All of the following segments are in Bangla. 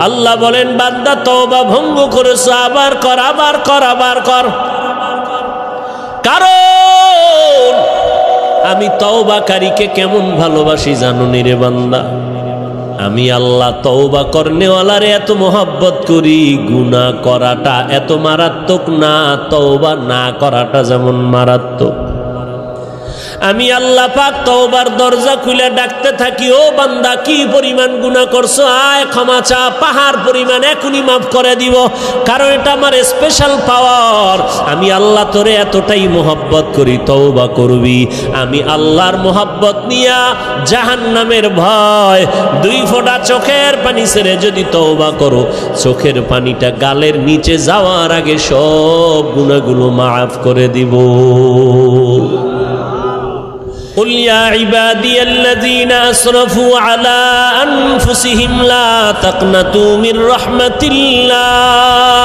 আল্লাহ বলেন বান্দা তওবা ভঙ্গ করেছো, আবার কর, আবার কর, আবার কর। কারণ আমি তওবাকারীকে কেমন ভালোবাসি জানো নি রে বান্দা? আমি আল্লাহ তওবা করনেওয়ালারে এত মোহাব্বত করি, গুনাহ করাটা এত মারাত্মক না, তওবা না করাটা যেমন মারাত্মক। আমি আল্লাহ পাক তওবার দরজা খুলে ডাকতে থাকি, ও বান্দা কি পরিমাণ গুনাহ করছো, আয় ক্ষমা চা, পাহাড় পরিমাণ এখনই মাফ করে দিব। কারণ এটা আমার স্পেশাল পাওয়ার। আমি আল্লাহ তোরে এতটাই মোহাব্বত করি, তওবা করবি। আমি আল্লাহর মোহাব্বত নিয়া জাহান্নামের ভয়, 2 ফোঁটা চোখের পানি ছেড়ে যদি তওবা করো, চোখের পানিটা গালের নিচে যাওয়ার আগে সব গুনাহগুলো মাফ করে দিব। قل يا عبادي الذين أسرفوا على أنفسهم لا تقنطوا من رحمة الله।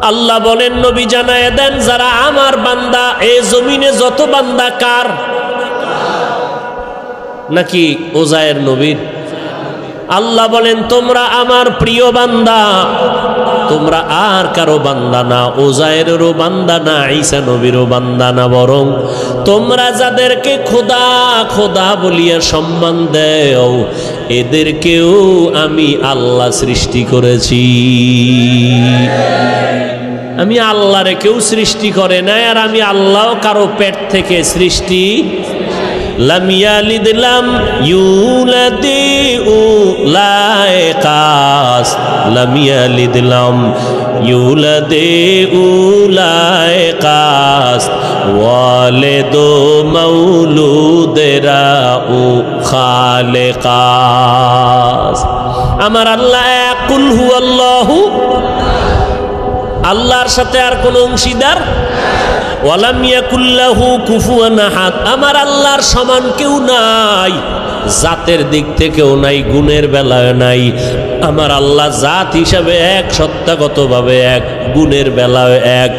আল্লাহ বলেন নবী জানায় দেন, যারা আমার বান্দা, এই জমিনে যত বান্দা কার? নাকি ওজায়ের নবীর? আল্লাহ বলেন তোমরা আমার প্রিয় বান্দা, তোমরা আর কারো বান্দা না, ওজায়েরও বান্দা না, ঈসা নবীরও বান্দা না, বরং তোমরা যাদেরকে খোদা খোদা বলিয়া সম্মান দেও, এদেরকেও আমি আল্লাহ সৃষ্টি করেছি। আমি আল্লাহরে কেউ সৃষ্টি করে নাই, আর আমি আল্লাহও কারো পেট থেকে সৃষ্টি। লাম ইয়ালিদ লাম ইউলাদ উলাইকাস, লাম ইয়ালিদ লাম ইউলাদ উলাইকাস, ওয়ালিদু মাউলুদেরা উ খালিকাস। আমার আল্লাহ এক, কুল হুয়াল্লাহু, আল্লাহর সাথে আর কোন অংশীদার, ওয়ালাম ইয়াকুল্লাহু কুফুয়ান আহাদ, আমার আল্লাহর সমান কেউ নাই, জাতের দিক থেকেও নাই, গুণের বেলায় নাই। আমার আল্লাহ জাত হিসাবে এক, সত্তাগতভাবে এক, গুণের বেলায় এক।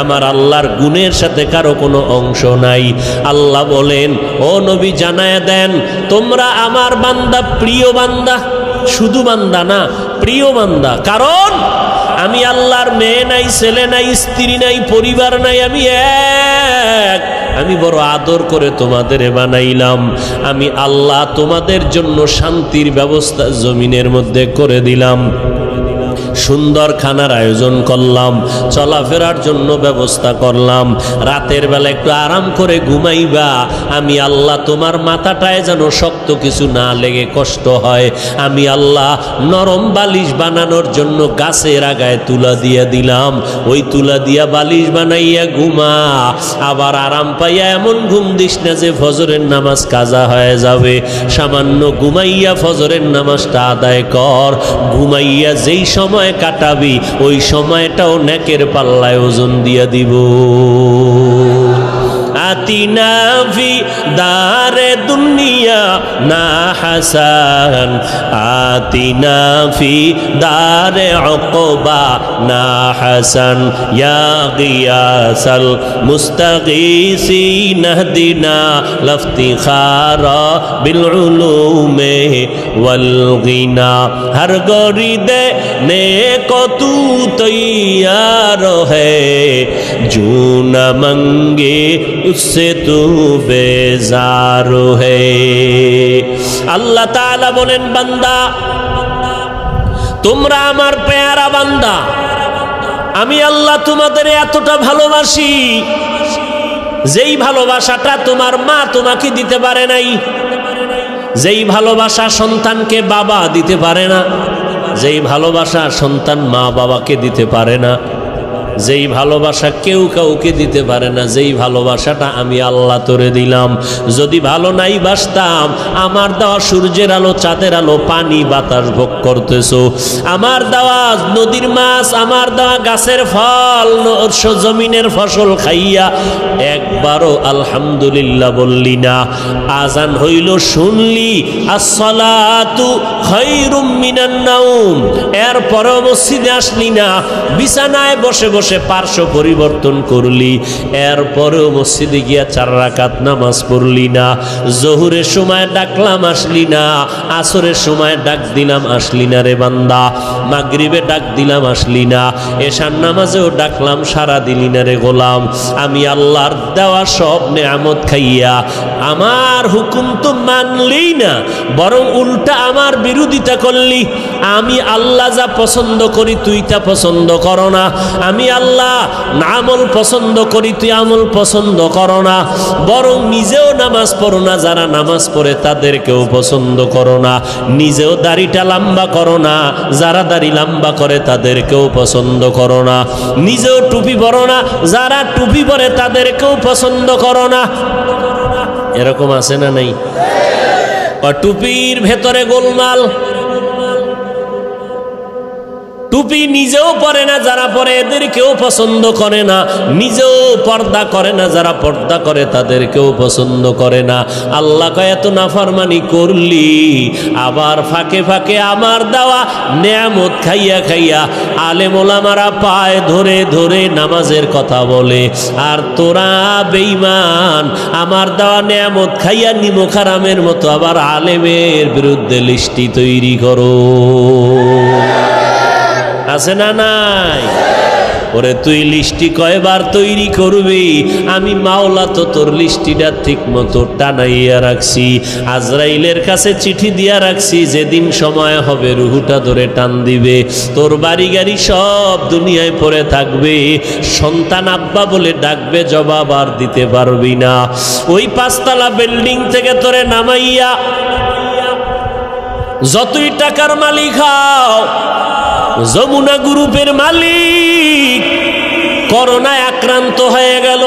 আমার আল্লাহর গুণের সাথে কারো কোনো অংশ নাই। আল্লাহ বলেন, ও নবী জানায় দেন, তোমরা আমার বান্দা, প্রিয় বান্দা, শুধু বান্দা না, প্রিয় বান্দা। কারণ আমি আল্লাহর মেয়ে নাই, ছেলে নাই, স্ত্রী নাই, পরিবার নাই, আমি এক। আমি বড় আদর করে তোমাদের বানাইলাম। আমি আল্লাহ তোমাদের জন্য শান্তির ব্যবস্থা জমিনের মধ্যে করে দিলাম, সুন্দর খানার আয়োজন করলাম, চলাফেরার জন্য ব্যবস্থা করলাম। রাতের বেলা একটু আরাম করে ঘুমাইবা। আমি আল্লাহ তোমার মাথাটায় যেন শক্ত কিছু না লেগে কষ্ট হয়, আমি আল্লাহ নরম বালিশ বানানোর জন্য গাছের আগায় তুলা দিয়ে দিলাম। ওই তুলা দিয়া বালিশ বানাইয়া ঘুমা। আবার আরাম পাইয়া এমন ঘুম দিস না যে ফজরের নামাজ কাজা হয়ে যাবে। সামান্য ঘুমাইয়া ফজরের নামাজটা আদায় কর। ঘুমাইয়া যেই সময় কাটাবি, ওই সময়টাও নেকের পাল্লায় ওজন দিয়া দিব। আতিনা ফি দারে দুনিয়া না হাসান, আতিনা ফি দারে উকবা না হাসান, ইয়া গিয়াসাল মুস্তাগীসিন ইহদিনা লাফতিখারা বিল উলুমে ওয়াল গিনা। হর গরিদে নেকো তু তৈয়ার হ্যায়, জু না মঙ্গে उससे तू बेजार है। আল্লাহ তাআলা বলেন, বান্দা তোমরা আমার পেয়ারা বান্দা, আমি আল্লাহ তোমাদের এতটা ভালোবাসি, যেই ভালোবাসাটা তোমার মা তোমাকে দিতে পারে নাই, যেই ভালোবাসা সন্তানকে বাবা দিতে পারে না, যেই ভালোবাসা সন্তান মা বাবাকে দিতে পারে না, যেই ভালোবাসা কেউ কাউকে দিতে পারে না, যেই ভালোবাসাটা আমি আল্লাহ তোরে দিলাম। যদি ভালো নাই বাসতাম, আমার দেওয়া সূর্যের আলো, চাঁদের আলো, পানি বাতাস ভোগ করতেছো, আমার দেওয়া নদীর মাছ, আমার দেওয়া গাছের ফল, জমিনের ফসল খাইয়া একবারও আলহামদুলিল্লাহ বললি না। আজান হইল শুনলি, আসসালাতু খায়রুম মিনান নাওম, এরপরেও মসজিদে আসলি না, বিছানায় বসে বসে বসে পার্শ্ব পরিবর্তন করলি, এরপরেও মসজিদে গিয়া 4 রাকাত নামাজ পড়লি না। জোহরের সময় ডাকলাম আসলি না, আসরের সময় ডাক দিলাম আসলি না রে বান্দা, মাগরিবে ডাক দিলাম আসলি না, এশার নামাজেও ডাকলাম সারা দিলি না রে গোলাম। আমি আল্লাহর দেওয়া সব নেয়ামত খাইয়া আমার হুকুম তো মানলি না, বরং উল্টা আমার বিরোধিতা করলি। আমি আল্লাহ যা পছন্দ করি তুই তা পছন্দ করো না, আমি আল্লাহ আমল পছন্দ করি তুই আমল পছন্দ করো না, বরং নিজেও নামাজ পড়ো না, যারা নামাজ পড়ে তাদেরকেও পছন্দ করো না, নিজেও দাড়িটা লম্বা করো না, যারা দাড়ি লম্বা করে তাদেরকেও পছন্দ করো না, নিজেও টুপি পরো না, যারা টুপি পরে তাদেরকেও পছন্দ করো না। এরকম আছে না নাই? টুপির ভেতরে গোলমাল, টুপি নিজেও পরে না, যারা পরে এদেরকেও পছন্দ করে না, নিজেও পর্দা করে না, যারা পর্দা করে তাদেরকেও পছন্দ করে না। আল্লাহ কয় এত নাফরমানি করলি, আবার ফাঁকে ফাঁকে আমার দেওয়া নেয়ামত খাইয়া খাইয়া আলেম ওলামারা পায় ধরে ধরে নামাজের কথা বলে, আর তোরা বেঈমান আমার দেওয়া নেয়ামত খাইয়া নিমখারামের মতো আবার আলেমের বিরুদ্ধে লিস্টি তৈরি করো। আছে না নাই? ওরে তুই লিস্টি কয়বার তৈরি করবি? আমি মাওলা তো তোর লিস্টিটা ঠিক মতো টানাইয়া রাখছি, আজরাইলের কাছে চিঠি দিয়া রাখছি, যেদিন সময় হবে রুহুটা ধরে টান দিবে, তোর বাড়ি গাড়ি সব দুনিয়ায় পড়ে থাকবে, সন্তান আব্বা বলে ডাকবে, জবাব আর দিতে পারবি না। ওই 5 তলা বিল্ডিং থেকে তোরে নামাইয়া যতই টাকার মালিক হও, যমুনা গ্রুপের মালিক করোনায় আক্রান্ত হয়ে গেল,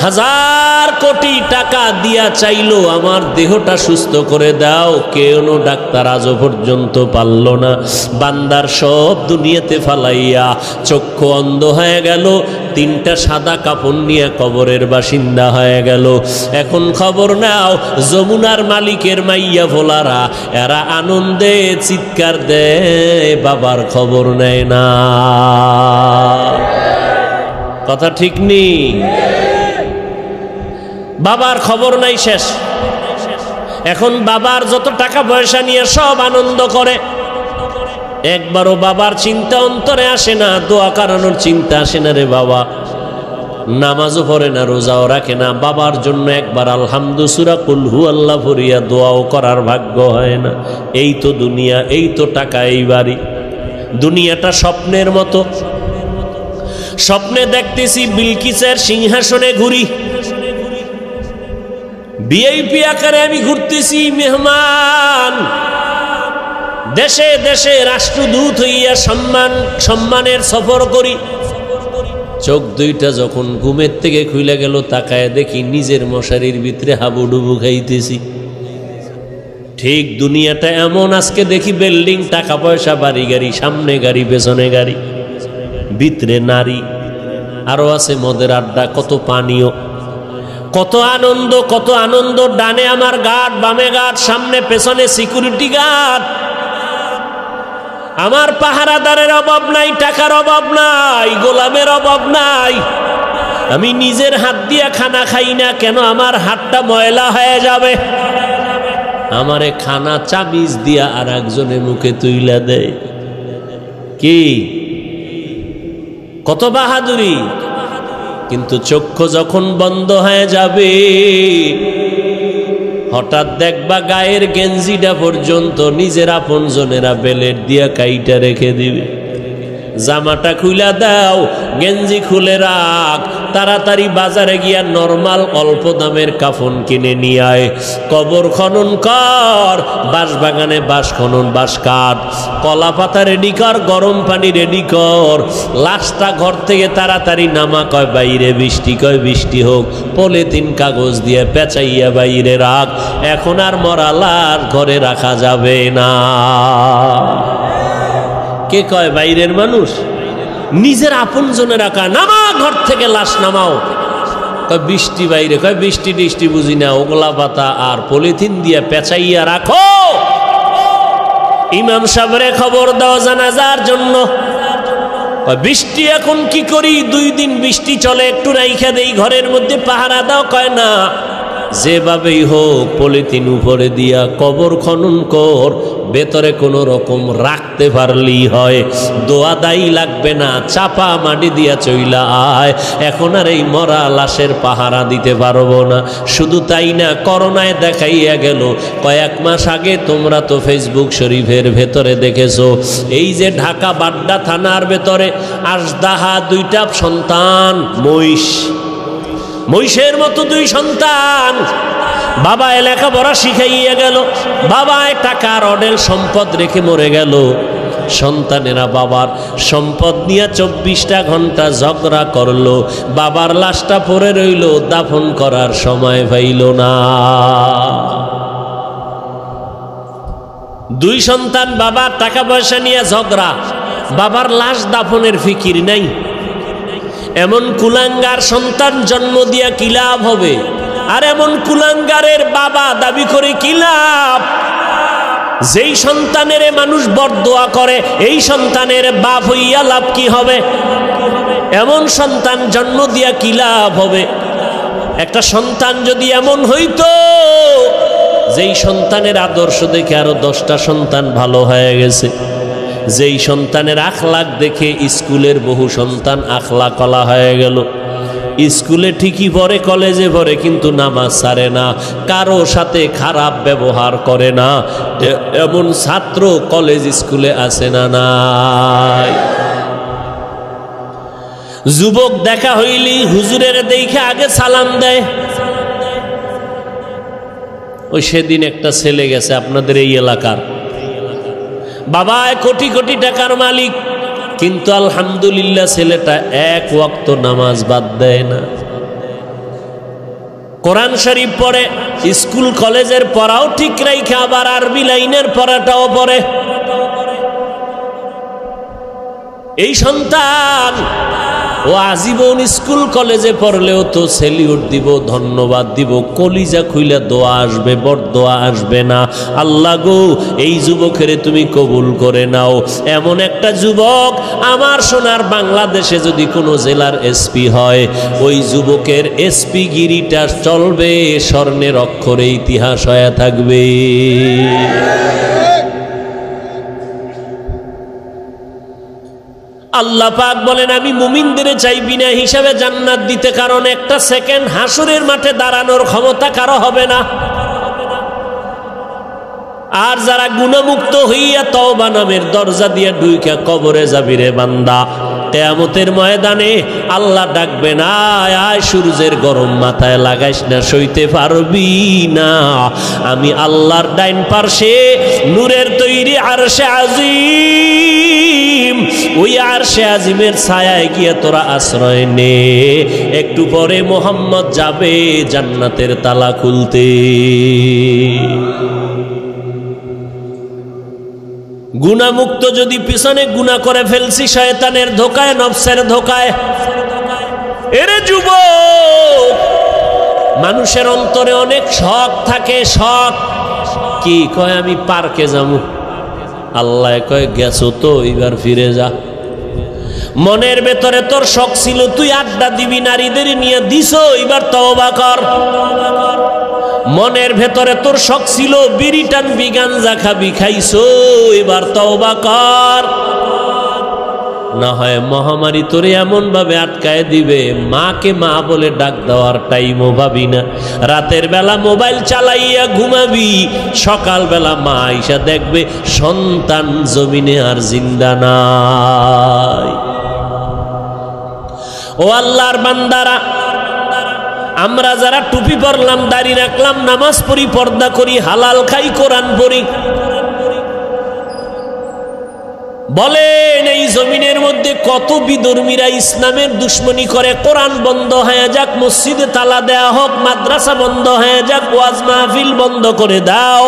1000 কোটি টাকা দিয়া চাইলো আমার দেহটা সুস্থ করে দাও, কেন ডাক্তার আজও পর্যন্ত পারল না। বান্দার সব দুনিয়াতে ফালাইয়া চক্ষু অন্ধ হয়ে গেল, 3টা সাদা কাপড় নিয়ে কবরের বাসিন্দা হয়ে গেল। এখন খবর নাও, যমুনার মালিকের মাইয়া ভোলারা এরা আনন্দে চিৎকার দেয়, বাবার খবর নেয় না। কথা ঠিক নেই? বাবার খবর নাই, শেষ। এখন বাবার যত টাকা পয়সা নিয়ে সব আনন্দ করে, একবারও বাবার চিন্তা অন্তরে আসে না, দোয়া করানোর চিন্তা আসে না রে বাবা। নামাজও পড়ে না, রোজাও রাখে না, বাবার জন্য একবার আলহামদু সূরা কুল হু আল্লাহ পড়িয়া দোয়াও করার ভাগ্য হয় না। এই তো দুনিয়া, এই তো টাকা, এই বাড়ি। দুনিয়াটা স্বপ্নের মতো, স্বপ্নে দেখতেছি বিলকিসের সিংহাসনে ঘুরি, ভিআইপি আকারে আমি ঘুরতেছি, মেহমান, দেশে দেশে রাষ্ট্রদূত হইয়া সম্মানের সফর করি। চোখ দুইটা যখন ঘুমের থেকে খুলে গেল, তাকায় দেখি নিজের মশারির ভিতরে হাবুডুবু খাইতেছি। ঠিক দুনিয়াটা এমন, আজকে দেখি বিল্ডিং, টাকা পয়সা, বাড়ি গাড়ি, সামনে গাড়ি পেছনে গাড়ি, ভিতরে নারী, আরো আছে মদের আড্ডা, কত পানীয়, কত আনন্দ, কত আনন্দ। ডানে আমার গার্ড, বামে গার্ড, সামনে পেছনে সিকিউরিটি গার্ড। আমার পাহারাদারের অভাব নাই, টাকার অভাব নাই, গোলামের অভাব নাই। আমি নিজের হাত দিয়া খানা খাই না, কেন? আমার হাতটা ময়লা হয়ে যাবে। আমারে খানা চাবিজ দিয়া আর একজনের মুখে তুইলা দেয়। কি কত বাহাদুরি! কিন্তু চক্ষু যখন বন্ধ হয়ে যাবে, হঠাৎ দেখবা গায়ের গেঞ্জিটা পর্যন্ত নিজের আপন জনেরা বেলেট দিয়া কাইটা রেখে দিবে। জামাটা খুলে দাও, গেঞ্জি খুলে রাখ, তাড়াতাড়ি বাজারে গিয়া নরমাল অল্প দামের কাফন কিনে নিয়ে আয়। কবর খনন কর, বাঁশ বাগানে বাঁশ খনন, বাঁশ কাট, কলা পাতা রেডি কর, গরম পানি রেডি কর, লাশটা ঘর থেকে তাড়াতাড়ি নামা। কয় বাইরে বৃষ্টি, কয় বৃষ্টি হোক, পলিথিন কাগজ দিয়ে পেঁচাইয়া বাইরে রাখ। এখন আর মরা লাশ ঘরে রাখা যাবে না। কে কয় বাইরের মানুষ? নিজের আপন জনে রাখা। নামা ঘর থেকে, লাশ নামাও। কয় বৃষ্টি বাইরে, কয় বৃষ্টি টিষ্টি বুঝি না, ওগলা পাতা আর পলিথিন দিয়ে পেঁচাইয়া রাখো। ইমাম সাহেবরে খবর দাও জানাজার জন্য। বৃষ্টি এখন কি করি, 2 দিন বৃষ্টি চলে, একটু রাইখা দেই ঘরের মধ্যে, পাহারা দাও। কয় না, যেভাবেই হোক পলিথিন উপরে দিয়া কবর খনন কর, ভেতরে কোনো রকম রাখতে পারলেই হয়, দোয়া দায়ী লাগবে না, চাপা মাটি দিয়া চইলা আয়। এখন আর এই মরা লাশের পাহারা দিতে পারবো না। শুধু তাই না, করোনায় দেখাইয়া গেল, কয়েক মাস আগে তোমরা তো ফেসবুক শরীফের ভেতরে দেখেছো, এই যে ঢাকা বাড্ডা থানার ভেতরে আজদাহা 2টা সন্তান, মহিষের মতো 2 সন্তান, বাবা লেখাপড়া শিখাইয়া গেল, বাবা টাকার অডেল সম্পদ রেখে মরে গেল, সন্তানেরা বাবার সম্পদ নিয়ে 24টা ঘন্টা ঝগড়া করলো, বাবার লাশটা পড়ে রইল, দাফন করার সময় পাইল না। 2 সন্তান, বাবার টাকা পয়সা নিয়ে ঝগড়া, বাবার লাশ দাফনের ফিকির নাই। এমন কুলাঙ্গার সন্তান জন্ম দিয়া কি লাভ হবে? আর এমন কুলাঙ্গারের বাবা দাবি করে কি লাভ? যেই সন্তানের মানুষ বরদোয়া করে, এই সন্তানের বাপ হইয়া লাভ কি হবে? এমন সন্তান জন্ম দিয়া কি লাভ হবে? একটা সন্তান যদি এমন হইতো, যেই সন্তানের আদর্শ দেখে আরো 10টা সন্তান ভালো হয়ে গেছে, যেই সন্তানের আখলাক দেখে স্কুলের বহু সন্তান আখলাক কলা হয়ে গেল, স্কুলে ঠিকই পড়ে, কলেজে পড়ে, কিন্তু নামাজ ছাড়ে না, কারো সাথে খারাপ ব্যবহার করে না, এমন ছাত্র কলেজ স্কুলে আছে না নাই? যুবক দেখা হইলি হুজুরের দেখে আগে সালাম দেয়। ওই সেদিন একটা ছেলে গেছে আপনাদের এই এলাকার, বাবা কোটি কোটি টাকার মালিক, কিন্তু আলহামদুলিল্লাহ ছেলেটা 1 ওয়াক্ত নামাজ বাদ দেয় না, কোরআন শরীফ পড়ে, স্কুল কলেজের পড়াও ঠিক রাইখে আবার আরবি লাইনের পড়াটাও পড়ে। এই সন্তান ও আজীবন স্কুল কলেজে পড়লেও তো সেলিউট দিব, ধন্যবাদ দিব, কলিজা খুইলে দোয়া আসবে, বরদোয়া আসবে না। আল্লাহ গো, এই যুবকের তুমি কবুল করে নাও। এমন একটা যুবক আমার সোনার বাংলাদেশে যদি কোনো জেলার এসপি হয়, ওই যুবকের এসপি গিরিটা চলবে, স্বর্ণের অক্ষরে ইতিহাস হয়ে থাকবে। আল্লাহ পাক বলেন, আমি মুমিনদের চাই বিনা হিসাবে জান্নাত দিতে, কারণ একটা সেকেন্ড হাসরের মাঠে দাঁড়ানোর ক্ষমতা কারো হবে না। আর যারা গুনাহমুক্ত হইয়া তওবা নামের দরজা দিয়ে ঢুইকা কবরে যাবি রে বান্দা, কিয়ামতের ময়দানে আল্লাহ ডাকবে না, আয় সূর্যের গরম মাথায় লাগাইস না, সইতে পারবি না। আমি আল্লাহর ডাইন পার্শ্বে নূরের তৈরি আরশে আজিম, ওই আরশে আজিমের ছায়ায় গিয়ে তোরা আশ্রয় নে। একটু পরে মোহাম্মদ যাবে জান্নাতের তালা খুলতে। গুনাহমুক্ত যদি পিছনে গুনাহ করে ফেলছি, শয়তানের ধোকায়, নফসের ধোকায়। এরে যুবক, মানুষের অন্তরে অনেক শখ থাকে। শখ কি? কয় আমি পার্কে যাবো। আল্লাহ কয় গেছো তো, এবার ফিরে যা। মনের ভেতরে তোর শখ ছিল তুই আড্ডা দিবি, নারীদের নিয়ে দিছো, এবার তওবা কর। মনের ভেতরে তোর শখ ছিল বিড়ি টানবি, গাঞ্জা খাবি, খাইছো, এবার তওবা কর। না হয় মহামারী তোরে এমন ভাবে আটকায় দিবে, মাকে মা বলে ডাক দেওয়ার টাইমও ভাবি না। রাতের বেলা মোবাইল চালাইয়া ঘুমাবি, সকাল বেলা মা আইসা দেখবে সন্তান জমিনে আর জিন্দা নাই। ও আল্লাহর বান্দারা, আমরা যারা টুপি পরলাম, দাড়ি রাখলাম, নামাজ পড়ি, পর্দা করি, হালাল খাই, কোরআন পড়ি, বলেন এই জমিনের মধ্যে কত বিধর্মীরা ইসলামের দুশ্মনী করে। কোরআন বন্ধ হয়ে যাক, মসজিদে তালা দেয়া হোক, মাদ্রাসা বন্ধ হয়ে যাক, ওয়াজ মাহফিল বন্ধ করে দাও,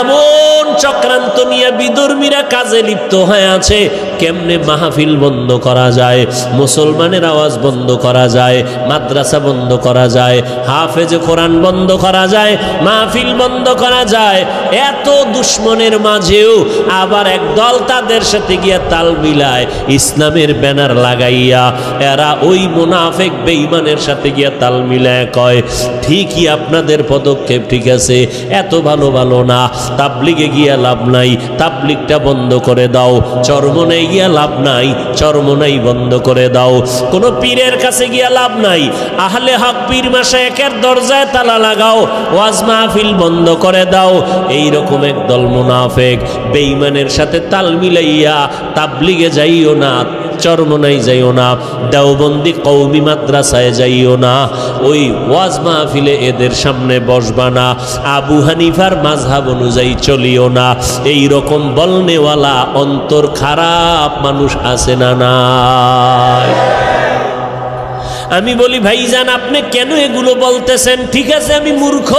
এমন চক্রান্ত নিয়ে বিধর্মীরা কাজে লিপ্ত হয়ে আছে। কেমনে মাহফিল বন্ধ করা যায়, মুসলমানের আওয়াজ বন্ধ করা যায়, মাদ্রাসা বন্ধ করা যায়, হাফেজ কোরআন বন্ধ করা যায়, মাহফিল বন্ধ করা যায়। এত দুশ্মনের মাঝেও আবার একদল তাদের সাথে গিয়া তাল মিলায়, ইসলামের ব্যানার লাগাইয়া এরা ওই মুনাফিক বেঈমানের সাথে গিয়া তাল মিলায় কয়, ঠিকই আপনাদের পদক্ষেপ ঠিক আছে, এত ভালো ভালো না, তাবলিগে গিয়া লাভ নাই, তাবলিগটা বন্ধ করে দাও, চরমনাই গিয়া লাভ নাই, চরমনাই বন্ধ করে দাও, কোনো পীরের কাছে গিয়া লাভ নাই, আহলে হক পীর মাশায়েখের দরজায় তালা লাগাও, ওয়াজ মাহফিল বন্ধ করে দাও। এইরকম একদল মুনাফিক বেঈমানের সাথে তাল মিলাইয়া তাবলিগে যাইও না, চরমনাই যাইও না, দেওবন্দি কওমি মাদ্রাসায় যাইও না, ওই ওয়াজ মাহফিলে এদের সামনে বসবা না, আবু হানিফার মাযহাব অনুযায়ী চলিও না। এই রকম বলনেওয়ালা অন্তর খারাপ মানুষ আছে না নাই? আমি বলি ভাইজান, আপনি কেন এগুলো বলতেছেন? ঠিক আছে, আমি মূর্খ,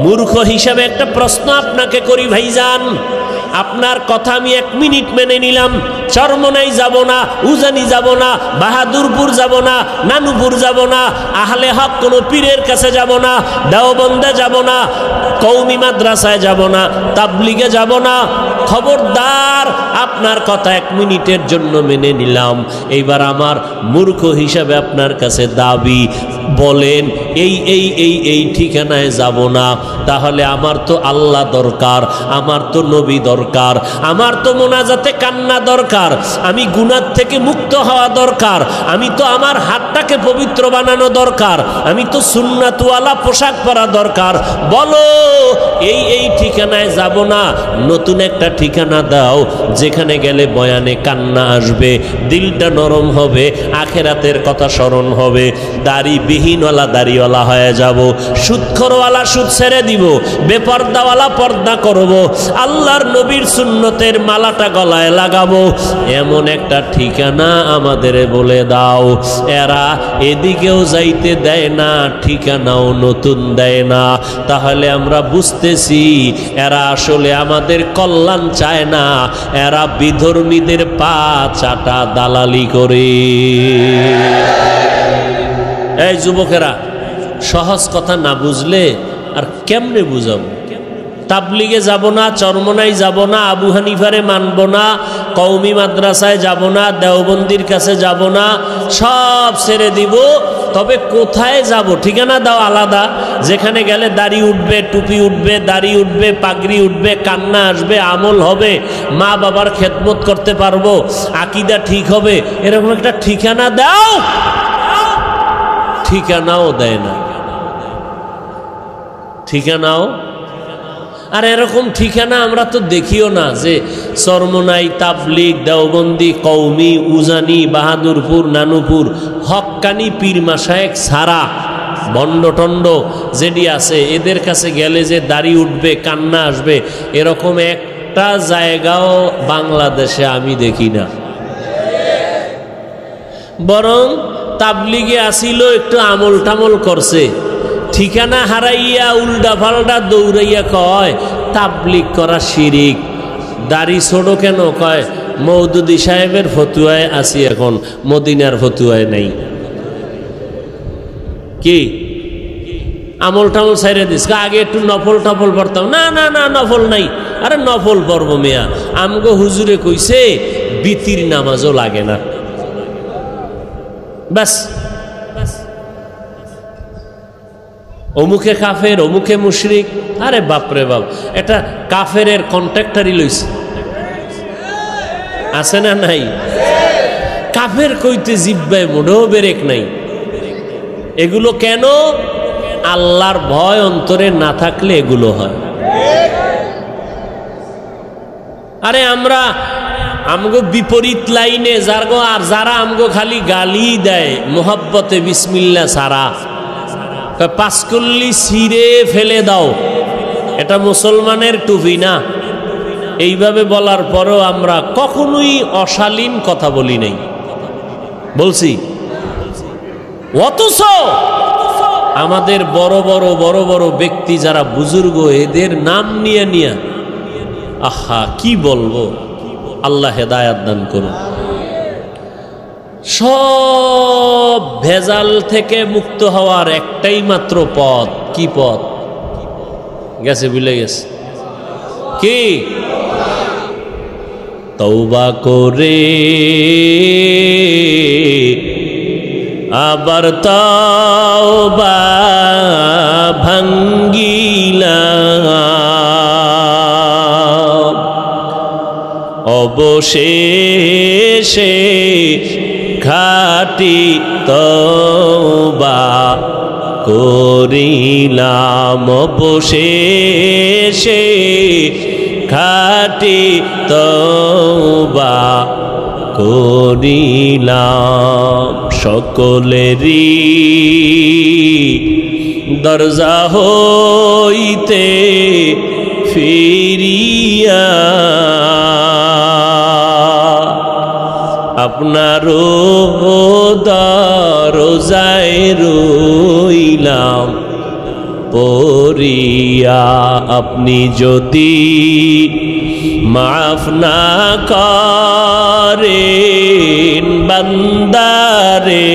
মূর্খ হিসাবে একটা প্রশ্ন আপনাকে করি ভাইজান। আপনার কথা আমি 1 মিনিট মেনে নিলাম, চরমনাই যাব না, উজানি যাব না, বাহাদুরপুর যাব না, নানুপুর যাব না, আহলে হক কোনো পীরের কাছে যাব না, দেওবন্দে যাব না, কওমি মাদ্রাসায় যাব না, তাবলিগে যাব না। খবরদার, আপনার কথা 1 মিনিটের জন্য মেনে নিলাম। এইবার আমার মূর্খ হিসাবে আপনার কাছে দাবি, বলেন এই এই এই এই ঠিকানায় যাব না, তাহলে আমার তো আল্লাহ দরকার, আমার তো নবী দরকার, আমার তো মোনাজাতে কান্না দরকার, আমি গুনাহ থেকে মুক্ত হওয়া দরকার, আমি তো আমার হাতটাকে পবিত্র বানানো দরকার, আমি তো সুন্নাতওয়ালা পোশাক পরা দরকার। বলো এই এই ঠিকানায় যাব না, নতুন একটা ঠিকানা দাও, যেখানে গেলে বয়ানে কান্না আসবে, দিলটা নরম হবে, আখেরাতের কথা স্মরণ হবে, দাড়ি বিহীনওয়ালা দাড়িওয়ালা হয়ে যাব, সুদখোরওয়ালা সুদ ছেড়ে দিব, বেপর্দাওয়ালা পর্দা করব, আল্লাহর নবীর সুন্নতের মালাটা গলায় লাগাবো। এমন একটা ঠিকানা আমাদের বলে দাও। এরা এদিকেও যাইতে দেয় না, ঠিকানাও নতুন দেয় না। তাহলে আমরা বুঝতেছি এরা আসলে আমাদের কল্যাণ চায় না, এরা বিধর্মীদের পা চাটা দালালি করে। এই যুবকেরা, সহজ কথা না বুঝলে আর কেমনে বুঝাবো? তাবলিগে যাব না, চরমনাই যাব না, আবু হানিফারে মানব না, কওমি মাদ্রাসায় যাব না, দেওবন্দির কাছে যাব না, সব ছেড়ে দিব। তবে কোথায় যাব? ঠিকানা দাও আলাদা, যেখানে গেলে দাড়ি উঠবে, টুপি উঠবে, দাড়ি উঠবে, পাগড়ি উঠবে, কান্না আসবে, আমল হবে, মা বাবার খেদমত করতে পারবো, আকীদা ঠিক হবে, এরকম একটা ঠিকানা দাও। ঠিকানাও দেয় না, ঠিকানাও। আর এরকম ঠিকানা আমরা তো দেখিও না, যে চরমনাই, তাবলিগ, দেওবন্দি, কওমি, উজানি, বাহাদুরপুর, নানুপুর, হক্কানি পীর মাশায়েখ ছাড়া ভণ্ড টন্ড যেটি আছে, এদের কাছে গেলে যে দাড়ি উঠবে, কান্না আসবে, এরকম একটা জায়গাও বাংলাদেশে আমি দেখি না। বরং তাবলিগে আসিল, একটু আমল টামল করছে, ঠিকানা হারাইয়া উল্টা পাল্টা দৌড়াইয়া কয় তাবলিগ করা শিরিক। দাড়ি ছোড়ো কেন? কয় মওদুদি সাহেবের ফতুয়ায় আছি, এখন মদিনার ফতুয়ায় নাই। কি আমল টামল ছাইরে দিস? আগে একটু নফল টফল পড়তাম। না না না, নফল নাই। আরে নফল পড়ব মিয়া, আমগো হুজুরে কইছে বিতির নামাজও লাগে না, বাস। অমুকে কাফের, অমুকে মুশরিক। আরে বাপরে বাপ, এটা কাফেরের কন্ট্রাক্টারই লইছে, আছে না নাই? কাফের কইতে জিব্বায় মোটেও বেরেক নাই। এগুলো কেন? আল্লাহর ভয় অন্তরে না থাকলে এগুলো হয়। আরে আমরা আমগো বিপরীত লাইনে যারগো, আর যারা আমগো খালি গালি দেয় মোহাব্বতে বিসমিল্লাহ সারা, পাঁচকল্লি ছিঁড়ে ফেলে দাও, এটা মুসলমানের টুপি না। এইভাবে বলার পরও আমরা কখনোই অশালীন কথা বলি নাই, বলছি। অথচ আমাদের বড় বড় বড় বড় ব্যক্তি যারা বুজুর্গ, এদের নাম নিয়ে নিয়ে আহা কি বলবো, আল্লাহ হেদায়াত দান করুন। সব ভেজাল থেকে মুক্ত হওয়ার একটাই মাত্র পথ। কি পথ? গেছে, ভুলে গেছে কি? তওবা করে আবার তওবা ভাঙ্গিলাম, অবশেষে খাঁটি তওবা করিলাম, অবশেষে খাঁটি তওবা করিলাম। সকলেরই দরজা হইতে ফিরিয়া আপনারও দরজায় রইলাম পড়িয়া। আপনি যদি মাফ না করেন বান্দারে,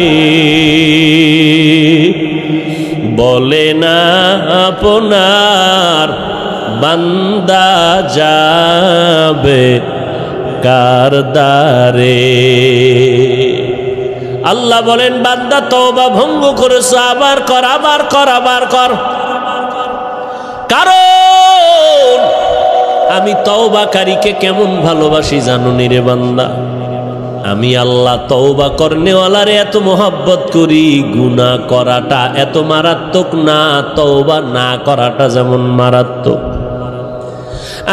বলে না আপনার বান্দা যাবে কার দ্বারে। আল্লাহ বলেন, বান্দা তওবা ভঙ্গ করেছো, আবার কর, আবার কর, আবার কর। কারণ আমি তওবাকারীকে কেমন ভালোবাসি জানো নি রে বান্দা? আমি আল্লাহ তওবা করনেওয়ালারে এত মোহাব্বত করি, গুনাহ করাটা এত মারাত্মক না, তওবা না করাটা যেমন মারাত্মক।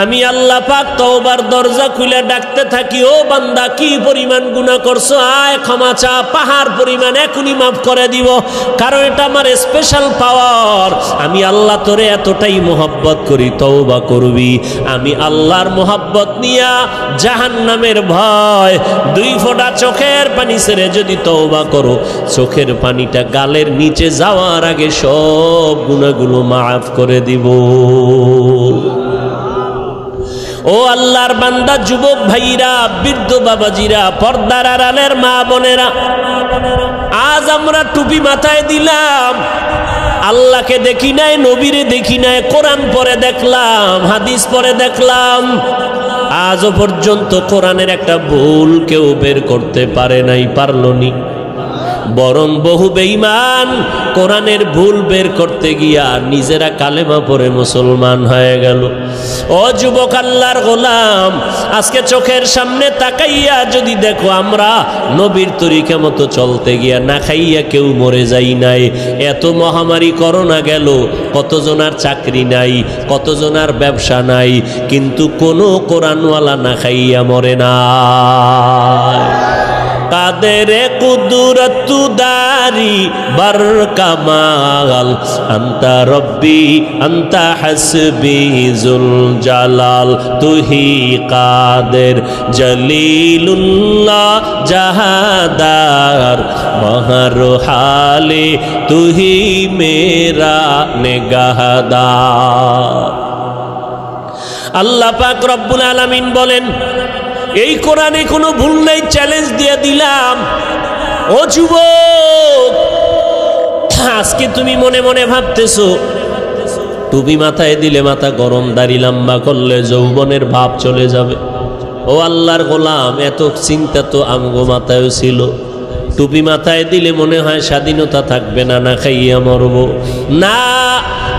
আমি আল্লাহ পাক তওবার দরজা খুলে ডাকতে থাকি, ও বান্দা কি পরিমাণ গুনাহ করছো, আয় ক্ষমা চা, পাহাড় পরিমাণ এখনই মাফ করে দিব। কারণ এটা আমার স্পেশাল পাওয়ার। আমি আল্লাহ তোরে এতটাই মোহাব্বত করি, তওবা করবি। আমি আল্লাহর মোহাব্বত নিয়া জাহান্নামের ভয়, 2 ফোঁটা চোখের পানি ছেড়ে যদি তওবা করো, চোখের পানিটা গালের নিচে যাওয়ার আগে সব গুনাহগুলো মাফ করে দিব। ও আল্লাহর বান্দা, যুবক ভাইরা, বৃদ্ধ বাবাজিরা, পর্দার আড়ালের মা বোনেরা, আজ আমরা টুপি মাথায় দিলাম, আল্লাহকে দেখি নাই, নবীরে দেখি নাই, কোরআন পড়ে দেখলাম, হাদিস পড়ে দেখলাম, আজও পর্যন্ত কোরআনের একটা ভুল কেউ বের করতে পারে নাই, পারলনি। বরং বহু বেঈমান কোরআনের ভুল বের করতে গিয়া নিজেরা কালেমা পড়ে মুসলমান হয়ে গেল। ও যুবক আল্লাহর গোলাম, আজকে চোখের সামনে তাকাইয়া যদি দেখো আমরা নবীর তরিকা মতো চলতে গিয়া না খাইয়া কেউ মরে যাই নাই। এত মহামারী করোনা গেল, কতজনার চাকরি নাই, কতজনার ব্যবসা নাই, কিন্তু কোনো কোরআনওয়ালা না খাইয়া মরে না। কাদেরে কুদরতু দারি বার কামাল, আন্তা রব্বি আন্তা হাসবি জুল জালাল, তুহি কাদের জলিলুল্লাহ জাহাদার, বহর হালে তুহি মেরা নেগাহদার। আল্লাহ পাক রব্বুল আলামিন বলেন, এই কোরআনে কোনো ভুল নাই, চ্যালেঞ্জ দিয়ে দিলাম। ও যুবক, আজকে তুমি মনে মনে ভাবতেছো টুপি মাথায় দিলে মাথা গরম, দাড়ি লম্বা করলে যৌবনের ভাব চলে যাবে। ও আল্লাহর গোলাম, এত চিন্তা তো আমগো মাথায়ও ছিল। টুপি মাথায় দিলে মনে হয় স্বাধীনতা থাকবে না, না খাইয়া মরব না।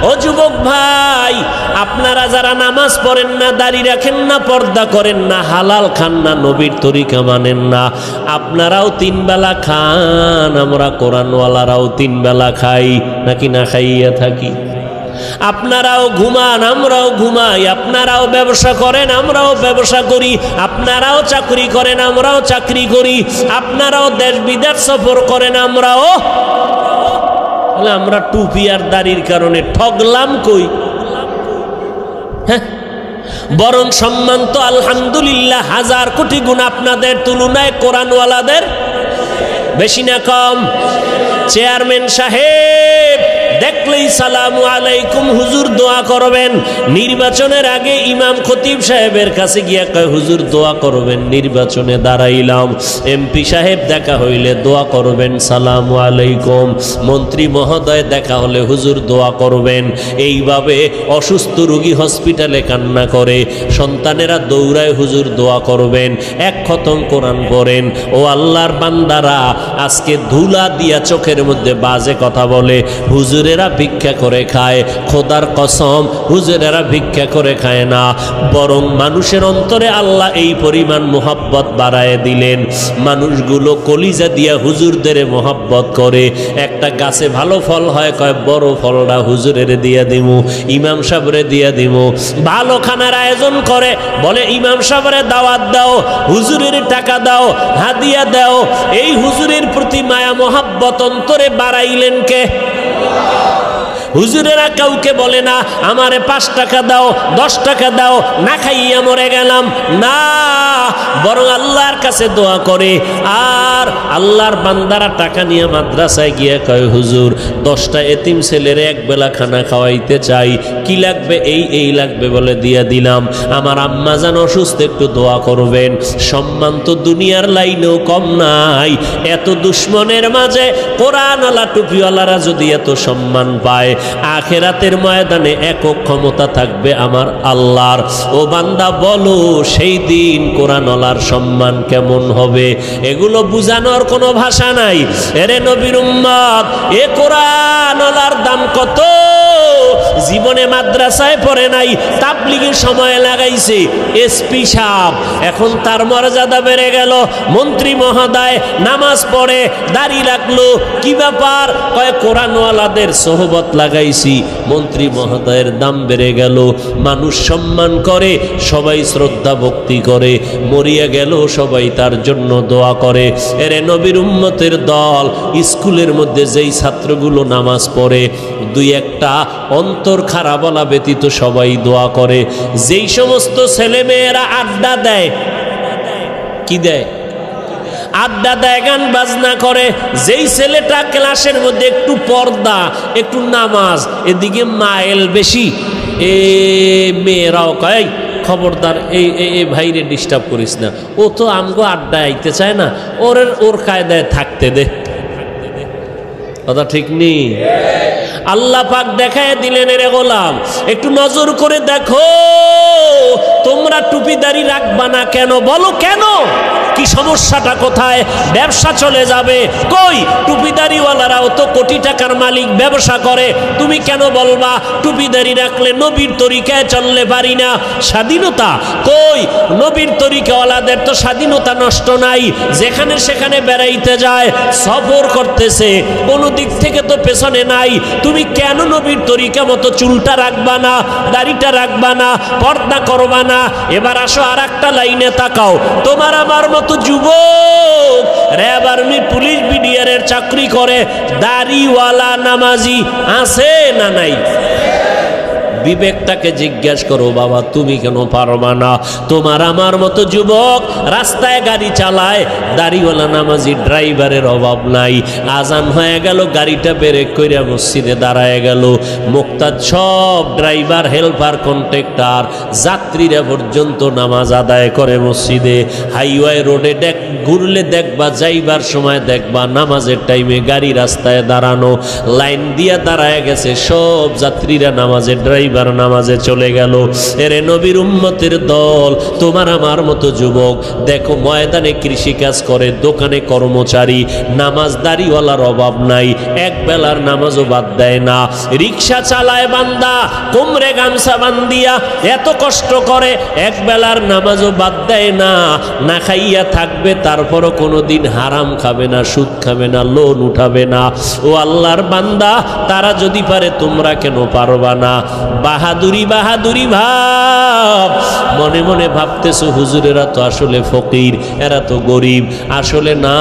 ও যুবক ভাই, আপনারা যারা নামাজ পড়েন না, দাড়ি রাখেন না, পর্দা করেন না, হালাল খান না, নবীর তরিকা মানেন না, আপনারাও 3 বেলা খান, আমরা কোরআনওয়ালারাও 3 বেলা খাই, নাকি না খাইয়া থাকি? আপনারাও ঘুমান, আমরাও ঘুমাই, আপনারাও ব্যবসা করেন, আমরাও ব্যবসা করি, আপনারাও চাকরি করেন, আমরাও চাকরি করি, আপনারাও দেশ বিদেশ সফর করেন, আমরাও। আমরা টুপি আর দাড়ির কারণে ঠগলাম কই? হ্যাঁ, বরং সম্মান তো আলহামদুলিল্লাহ 1000 কোটি গুণ আপনাদের তুলনায় কোরআনওয়ালাদের বেশি না কম? চেয়ারম্যান সাহেব দেখলেই সালামু আলাইকুম হুজুর দোয়া করবেন। নির্বাচনের আগে ইমাম খতিব সাহেবের কাছে গিয়া কয় হুজুর দোয়া করবেন, নির্বাচনে দাঁড়াইলাম। এমপি সাহেব দেখা হইলে দোয়া করবেন, সালামু আলাইকুম। মন্ত্রী মহোদয় দেখা হলে হুজুর দোয়া করবেন। এইভাবে অসুস্থ রোগী হসপিটালে কান্না করে, সন্তানেরা দৌড়ায় হুজুর দোয়া করবেন। এক খতম কোরআন পড়েন। ও আল্লাহর বান্দারা, আজকে ধুলা দিয়া চোখের মধ্যে বাজে কথা বলে, হুজুরেরা ভিক্ষা করে খায়। খোদার কসম, হুজুরেরা ভিক্ষা করে খায় না, বরং মানুষের অন্তরে আল্লাহ এই পরিমাণ মোহাব্বত বাড়ায় দিলেন, মানুষগুলো কলিজা দিয়া হুজুরদের মোহাব্বত করে। একটা গাছে ভালো ফল হয়, কয় বড় ফলটা হুজুরের দিয়া দিমু, ইমাম সাহেবরে দিয়া দিমু। ভালো খানার আয়োজন করে, বলে ইমাম সাহেবরে দাওয়াত দাও, হুজুরের টাকা দাও, হাদিয়া দাও। এই হুজুরের প্রতি মায়া মোহাব্বত অন্তরে বাড়াইলেন কে? হুজুরেরা কাউকে বলে না আমারে 5 টাকা দাও, 10 টাকা দাও, না খাইয়া মরে গেলাম, না, বরং আল্লাহর কাছে দোয়া করে। আর আল্লাহর বান্দারা টাকা নিয়ে মাদ্রাসায় গিয়ে কয় হুজুর 10টা এতিম ছেলের এক বেলা খানা খাওয়াইতে চাই, কি লাগবে? এই লাগবে বলে দিয়া দিলাম। আমার আম্মা জান অসুস্থ, একটু দোয়া করবেন। সম্মান তো দুনিয়ার লাইনেও কম নাই। এত দুশ্মনের মাঝে কোরআনওয়ালা টুপিওয়ালারা যদি এত সম্মান পায়, আখেরাতের ময়দানে একক ক্ষমতা থাকবে আমার আল্লাহর। ও বান্দা বলো, সেই দিন কোরআনওয়ালার সম্মান কেমন হবে? এগুলো বুঝানোর কোনো ভাষা নাই। এরে নবীর উম্মত, এ কোরআনওয়ালার দাম কত? জীবনে মাদ্রাসায় পড়ে নাই, তাবলীগের সময় লাগাইছে। এসপি সাহেব, এখন তার মর্যাদা বেড়ে গেল। মন্ত্রী মহোদয় নামাজ পড়ে, দাড়ি রাখলো, কি ব্যাপার? কয় কোরআনওয়ালাদের সোহবত লাগাইছি, মন্ত্রী মহোদয়ের দাম বেড়ে গেল। মানুষ সম্মান করে, সবাই শ্রদ্ধা ভক্তি করে, মরিয়া গেল সবাই তার জন্য দোয়া করে। এরে নবীর উম্মতের দল, স্কুলের মধ্যে যেই ছাত্রগুলো নামাজ পড়ে, 2-1টা অন্তর খারাপ বলা ব্যতীত সবাই দোয়া করে। যেই সমস্ত ছেলে মেয়েরা আড্ডা দেয়, কি দেয়? আড্ডা দেয়, গান বাজনা করে। যেই ছেলেটা ক্লাসের মধ্যে একটু পর্দা, একটু নামাজ, এদিকে মাইল বেশি, এ মেয়েরাও কয় খবরদার এই ভাইরে ডিস্টার্ব করিস না, ও তো আমগো আড্ডায় আইতে চায় না, ওর কায়দায় থাকতে দে। কথা ঠিক নেই? আল্লাহ পাক দেখায় দিলেন, এরে গোলাম একটু নজর করে দেখো, তোমরা টুপিদারি রাখবা না কেন? বলো কেন? কি সমস্যাটা কোথায়? ব্যবসা চলে যাবে। কই, টুপিদারিওয়ালারাও তো কোটি টাকার মালিক, ব্যবসা করে। তুমি কেন বলবা টুপিদারি রাখলে নবীর তরিকায় চললে পারি না? স্বাধীনতা কই? নবীর তরিকাওয়ালাদের তো স্বাধীনতা নষ্ট নাই, যেখানে সেখানে বেড়াইতে যায়, সফর করতেছে, কোনো দিক থেকে তো পেছনে নাই। তুমি কেন নবীর তরিকা মতো চুলটা রাখবা না, দাড়িটা রাখবা না, পর্দা করবা না? এবার আসো আর একটা লাইনে তাকাও। তোমার আমার মতো যুবক র্যাব, আর্মি, পুলিশ, বিডিআরের চাকরি করে, দাড়িওয়ালা নামাজি আছে না নাই? বিবেকটাকে জিজ্ঞাসা করো, বাবা তুমি কেন পারবা না? তোমার আমার মতো যুবক রাস্তায় গাড়ি চালায়, দাড়িওয়ালা নামাজি ড্রাইভারের অভাব নাই। আজান হয়ে গেল, গাড়িটা ব্রেক কইরা মসজিদে দাঁড়ায় গেল। মুক্তাদ সব ড্রাইভার, হেল্পার, কন্ট্রাক্টর, যাত্রীরা পর্যন্ত নামাজ আদায় করে মসজিদে। হাইওয়ে রোডে ঘুরলে দেখবা, যাইবার সময় দেখবা নামাজের টাইমে গাড়ি রাস্তায় দাঁড়ানো, লাইন দিয়া দাঁড়ায় গেছে সব যাত্রীরা, নামাজের ড্রাইভার নামাজে চলে গেল। এরে নবীর উম্মতের দল, তোমার আমার মতো যুবক দেখো, ময়দানে কৃষিকাজ করে, দোকানে কর্মচারী, নামাজদারিওয়ালার অভাব নাই, এক বেলার নামাজও বাদ দেয় না। রিক্সা চালায় বান্দা, কোমরে গামছা বান্দিয়া এত কষ্ট করে, এক বেলার নামাজও বাদ দেয় না। না খাইয়া থাকবে, তারপরও কোনোদিন হারাম খাবে না, সুদ খাবে না, লোন উঠাবে না। ও আল্লাহর বান্দা, তারা যদি পারে তোমরা কেন পারবা না? বাহাদুরি বাহাদুরি ভাব। মনে মনে ভাবতেছো হুজুরেরা তো আসলে ফকির, এরা তো গরিব। আসলে না,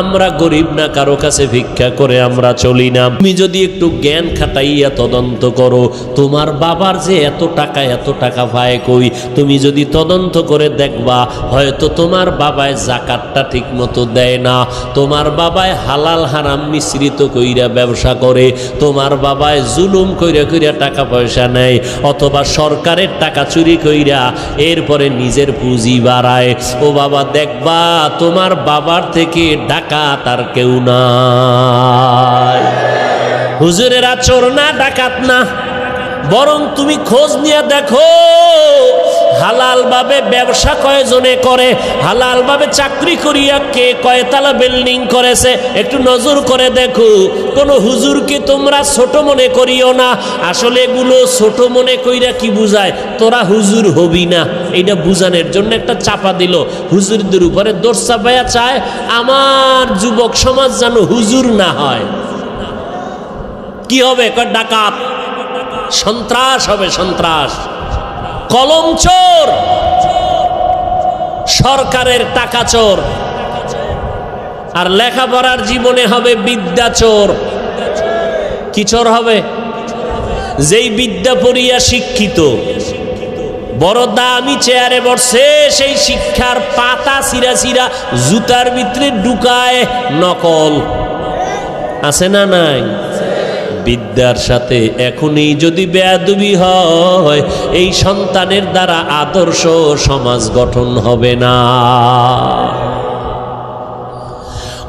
আমরা গরিব না, কারো কাছে ভিক্ষা করে আমরা চলি না। তুমি যদি একটু জ্ঞান খাটাইয়া তদন্ত করো, তোমার বাবার যে এত টাকা পায় কই, তুমি যদি তদন্ত করে দেখবা হয়তো তোমার বাবায় যাকাতটা ঠিক মতো দেয় না, তোমার বাবায় হালাল হারাম মিশ্রিত কইরা ব্যবসা করে, তোমার বাবায় জুলুম কইরা কইরা টাকা পয়সা নেয়, অথবা সরকারের টাকা চুরি কইরা এরপরে নিজের পুঁজি বাড়ায়। ও বাবা, দেখবা তোমার বাবার থেকে ডাকাত আর কেউ নাই। হুজুরেরা চোর না, ডাকাত না, বরং তুমি খোঁজ নিয়ে দেখো হালাল ভাবে ব্যবসা কয়জনে করে, হালাল ভাবে চাকরি করিয়া কে কয়তলা বিল্ডিং করেছে, একটু নজর করে দেখো। কোনো হুজুরকে তোমরা ছোট মনে করিও না। আসলে এগুলো ছোট মনে কইরা কি বুঝায়, তোরা হুজুর হবি না, এইটা বুঝানোর জন্য একটা চাপা দিল। হুজুরদের উপরে দোষ চাপাইয়া চায় আমার যুবক সমাজ যেন হুজুর না হয়। কি হবে? ডাকাত, সন্ত্রাস হবে, সন্ত্রাস, কলম চোর, সরকারের টাকা চোর, আর লেখাপড়ার জীবনে হবে বিদ্যা চোর। কি চোর হবে? যেই বিদ্যা পড়িয়া শিক্ষিত, বড় দামি চেয়ারে বসে, সেই শিক্ষার পাতা চিরা চিরা জুতার ভিতরে ঢুকায় নকল। আছে না নাই? বিদ্যার সাথে এখনই যদি বেয়াদবি হয়, এই সন্তানের দ্বারা আদর্শ সমাজ গঠন হবে না।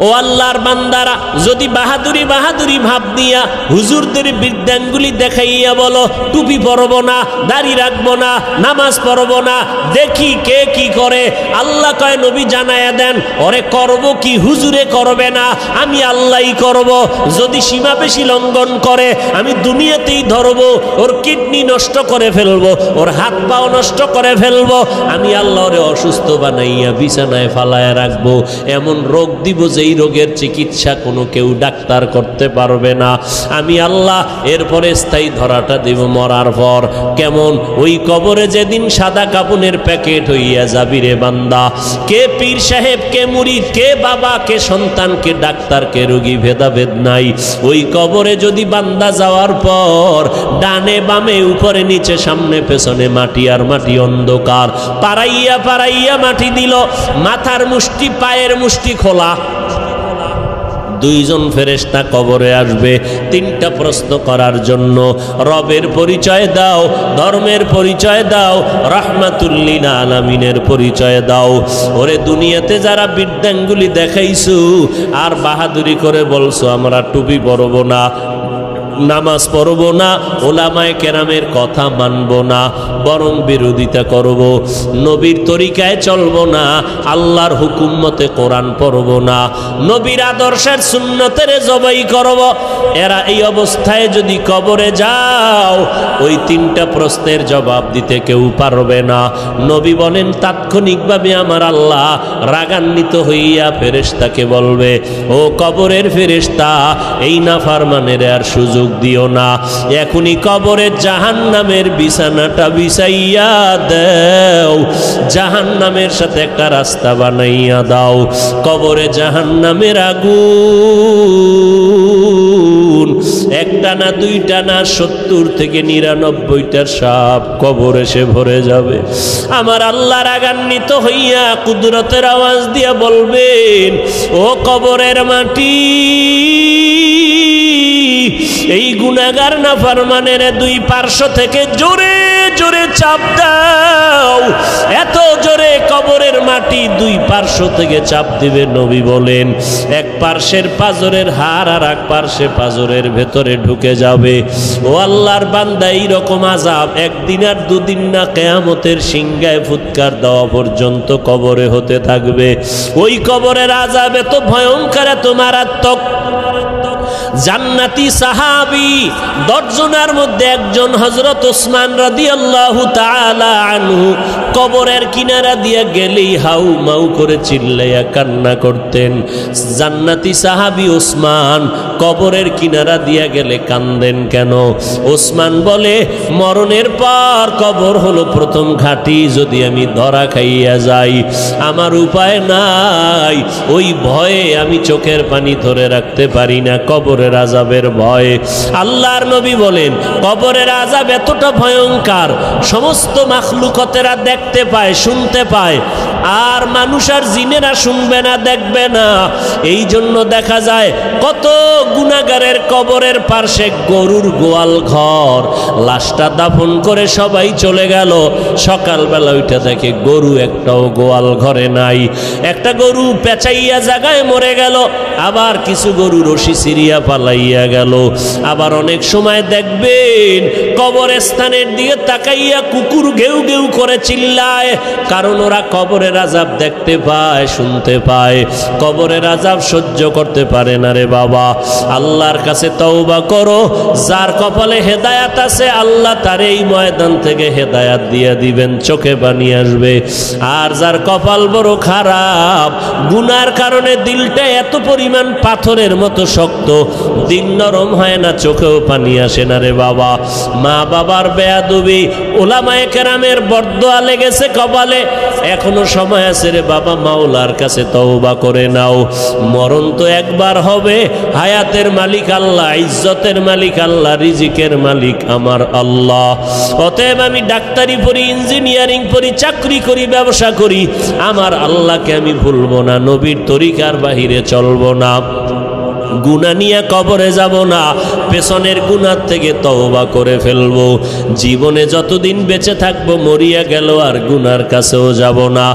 ও আল্লাহর বান্দারা, যদি বাহাদুরি বাহাদুরি ভাব দিয়া হুজুরদের বিদ্যাঙ্গুলি দেখাইয়া বলো টুপি পরব না, দাড়ি রাখবো না, নামাজ পড়ব না, দেখি কে কি করে, আল্লাহ কয় নবী জানায়া দেন ওরে করব কি হুজুরে করবে না, আমি আল্লাহই করব। যদি সীমা বেশি লঙ্ঘন করে আমি দুনিয়াতেই ধরবো, ওর কিডনি নষ্ট করে ফেলবো, ওর হাত পাও নষ্ট করে ফেলবো, আমি আল্লাহ ওরে অসুস্থ বানাইয়া বিছানায় ফালায় রাখবো, এমন রোগ দিব যেই রোগের চিকিৎসা কোনো কেউ ডাক্তার করতে পারবে না, আমি আল্লাহ। এরপরে স্থায়ী ধরাটা দেব মরার পর। কেমন? ওই কবরে যেদিন সাদা কাপনের প্যাকেট হইয়া যাবি রে বান্দা, কে পীর সাহেব, কে মুরিদ, কে বাবা, কে সন্তান, কে ডাক্তার, কে রোগী, ভেদাভেদ নাই। ওই কবরে যদি বান্দা যাওয়ার পর ডানে বামে উপরে নিচে সামনে পেছনে মাটি আর মাটি, অন্ধকার, পাড়াইয়া পাড়াইয়া মাটি দিল, মাথার মুষ্টি পায়ের মুষ্টি খোলা, দুইজন ফেরেশতা কবরে আসবে তিনটা প্রশ্ন করার জন্য। রবের পরিচয় দাও, ধর্মের পরিচয় দাও, রাহমাতুল লিল আলামিনের পরিচয় দাও। ওরে দুনিয়াতে যারা বিদ্যাঙ্গুলি দেখাইছো আর বাহাদুরি করে বলছো আমরা টুপি পরব না, নামাজ পড়ব না, ওলামায়ে কেরামের কথা মানব না, বরং বিরোধিতা করব, নবীর তরিকায় চলব না, আল্লাহর হুকুম মতে কোরআন পড়ব না, নবীর আদর্শের সুন্নতের জবাই করব। এরা এই অবস্থায় যদি কবরে যাও, ওই তিনটা প্রশ্নের জবাব দিতে কেউ পারবে না। নবী বলেন তাৎক্ষণিকভাবে আমার আল্লাহ রাগান্বিত হইয়া ফেরেশতাকে বলবে, ও কবরের ফেরেশতা, এই নাফরমানের আর সুযোগ দিও না, এখনই কবরে জাহান্নামের বিছানাটা বিছাইয়া দাও, জাহান্নামের সাথে একটা রাস্তা বানাইয়া দাও। কবরে জাহান্নামের আগুন একটা না দুইটা না 70 থেকে 99টার সাপ কবর এসে ভরে যাবে। আমার আল্লাহ রাগান্বিত হইয়া কুদরতের আওয়াজ দিয়া বলবেন, ও কবরের মাটি, এই গুনাহগার নাফরমানের দুই পার্শ্ব থেকে জোরে জোরে চাপ দাও। এত জোরে কবরের মাটি দুই পার্শ্ব থেকে চাপ দিবে। নবী বলেন এক পার্শ্বের পাজরের হাড় আর এক পার্শ্বে পাজরের ভেতরে ঢুকে যাবে। ও আল্লাহর বান্দা, এইরকম আযাব একদিন আর দুদিন না, কিয়ামতের সিংহায় ফুৎকার দেওয়া পর্যন্ত কবরে হতে থাকবে। ওই কবরের আযাব এত ভয়ঙ্কর, এত মারাত্মক, জান্নাতি সাহাবী 10 জনের মধ্যে একজন হযরত ওসমান রাদিয়াল্লাহু তাআলা আনহু কবরের কিনারা দিয়ে গেলেই হাউ মাউ করে চিল্লাইয়া কান্না করতেন। জান্নাতি সাহাবী ওসমান কবরের কিনারা দিয়ে গেলে কান্দেন কেন? ওসমান বলে, মরণের পর কবর হলো প্রথম ঘাঁটি, যদি আমি ধরা খাইয়া যাই আমার উপায় নাই, ওই ভয়ে আমি চোখের পানি ধরে রাখতে পারি না, কবরের আযাবের ভয়ে। আল্লাহর নবী বলেন, কবরের আযাব এতটা ভয়ঙ্কর, সমস্ত মাখলুকতেরা দেখতে পায়, শুনতে পায়, আর মানুষ আর জিনেরা শুনবে না, দেখবে না। এই জন্য দেখা যায় কত গুনাহগারের কবরের পাশে গরুর গোয়াল ঘর, লাশটা দাফন করে সবাই চলে গেল, সকালবেলা ওইটা দেখে গরু একটাও গোয়াল ঘরে নাই। একটা গরু পেঁচাইয়া জায়গায় মরে গেল, আবার কিছু গরু রশি সিরিয়া পালাইয়া গেল। আবার অনেক সময় দেখবেন কবরস্থানের দিকে তাকাইয়া কুকুর ঘেউ ঘেউ করে চিল্লায়, কারণ ওরা কবরের আযাব দেখতে পায়, শুনতে পায়, কবরের আযাব সহ্য করতে পারে না রে বাবা। আল্লাহর কাছে তওবা করো, যার কপালে হেদায়াত আছে আল্লাহ তার এই ময়দান থেকে হেদায়াত দিয়ে দিবেন, চোখে পানি আসবে। আর যার কপাল বড় খারাপ, গুনার কারণে দিলটা এত পরিমাণ পাথরের মতো শক্ত, দিল নরম হয় না, চোখেও পানি আসে না রে বাবা। মা বাবার বেয়াদবি, ওলামায়ে কেরামের বরদোয়া লেগেছে কপালে, এখনো সময় আছে রে বাবা, মাওলার কাছে তওবা করে নাও। মরণ তো একবার হবে, হায়াতের মালিক আল্লাহ, ইজ্জতের মালিক আল্লাহ, রিজিকের মালিক আমার আল্লাহ। অতএব আমি ডাক্তারি পড়ি, ইঞ্জিনিয়ারিং পড়ি, চাকরি করি, ব্যবসা করি, আমার আল্লাহকে আমি ভুলবো না, নবীর তরিকার বাহিরে চলবো না, গুনাহ নিয়ে কবরে যাব না, পেছনের গুনাহ থেকে তওবা করে ফেলবো। জীবনে যতদিন বেঁচে থাকবো, মরিয়া গেল আর গুনার কাছেও যাব না।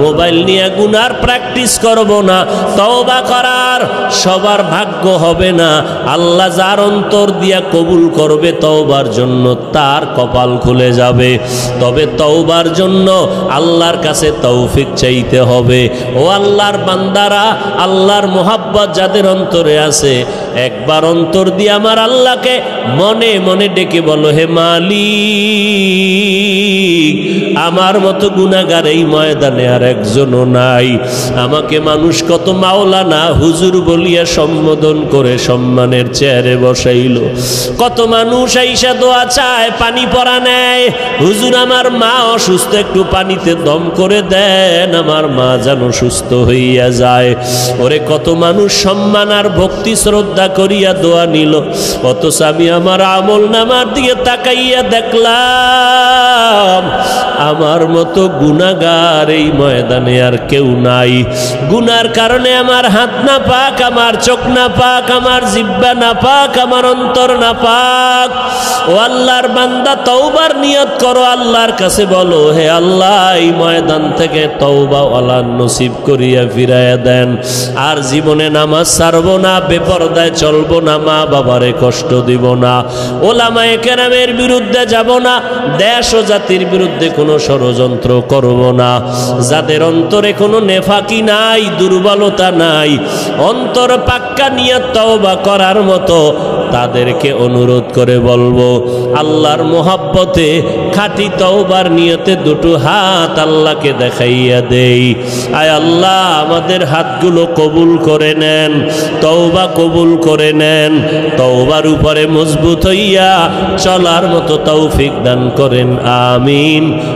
মোবাইল নিয়ে গুনার প্র্যাকটিস করব না। তওবা করার সবার ভাগ্য হবে না, আল্লাহ যার অন্তর দিয়া কবুল করবে তওবার জন্য তার কপাল খুলে যাবে। তবে তওবার জন্য আল্লাহর কাছে তৌফিক চাইতে হবে। ও আল্লাহর বান্দারা, আল্লাহর মোহাব্বত যাদের অন্তরে আছে, একবার অন্তর দিয়ে আমার আল্লাহকে মনে মনে ডেকে বলো, হে মালিক, আমার মতো গুনাহগার এই ময়দানে আর একজনও নাই। আমাকে মানুষ কত মাওলানা হুজুর বলিয়া সম্বোধন করে সম্মানের চেয়ারে বসাইল, কত মানুষ আইসা দোয়া চায়, পানি পরা নেয়, হুজুর আমার মা অসুস্থ, একটু পানিতে দম করে দেন, আমার মা যেন সুস্থ হইয়া যায়। ওরে কত মানুষ সম্মান আর ভক্তি শ্রদ্ধা করিয়া দোয়া নিল, অথচ আমি আমার আমল নামার দিকে তাকাইয়া দেখলাম আমার মতো গুনাহগার এই ময়দানে আর কেউ নাই। গুনার কারণে আমার হাত না পাক, আমার চোখ না পাক, আমার জিহ্বা না পাক, আমার অন্তর না পাক। ও আল্লাহর বান্দা, তওবার নিয়ত করো, আল্লাহর কাছে বলো, হে আল্লাহ, এই ময়দান থেকে তওবা ওয়ালা নসিব করিয়া ফিরাইয়া দেন। আর জীবনে নামাজ ছাড়বো না, বেপরদায় চলবো না, মা বাবারে কষ্ট দিব না, ওলামায়ে কেরামের বিরুদ্ধে যাব না, দেশ ও জাতির বিরুদ্ধে কোনো ষড়যন্ত্র করব না। যাদের অন্তরে কোনো নেফাকি নাই, দুর্বলতা নাই, অন্তর পাক্কা নিয়ত তওবা করার মতো, তাদেরকে অনুরোধ করে বলবো, আল্লাহর মোহাব্বতে খাঁটি তওবার নিয়তে দুটো হাত আল্লাহকে দেখাইয়া দেই। আয় আল্লাহ, আমাদের হাতগুলো কবুল করে নেন, তওবা কবুল করে নেন, তওবার উপরে মজবুত হইয়া চলার মতো তৌফিক দান করেন, আমিন।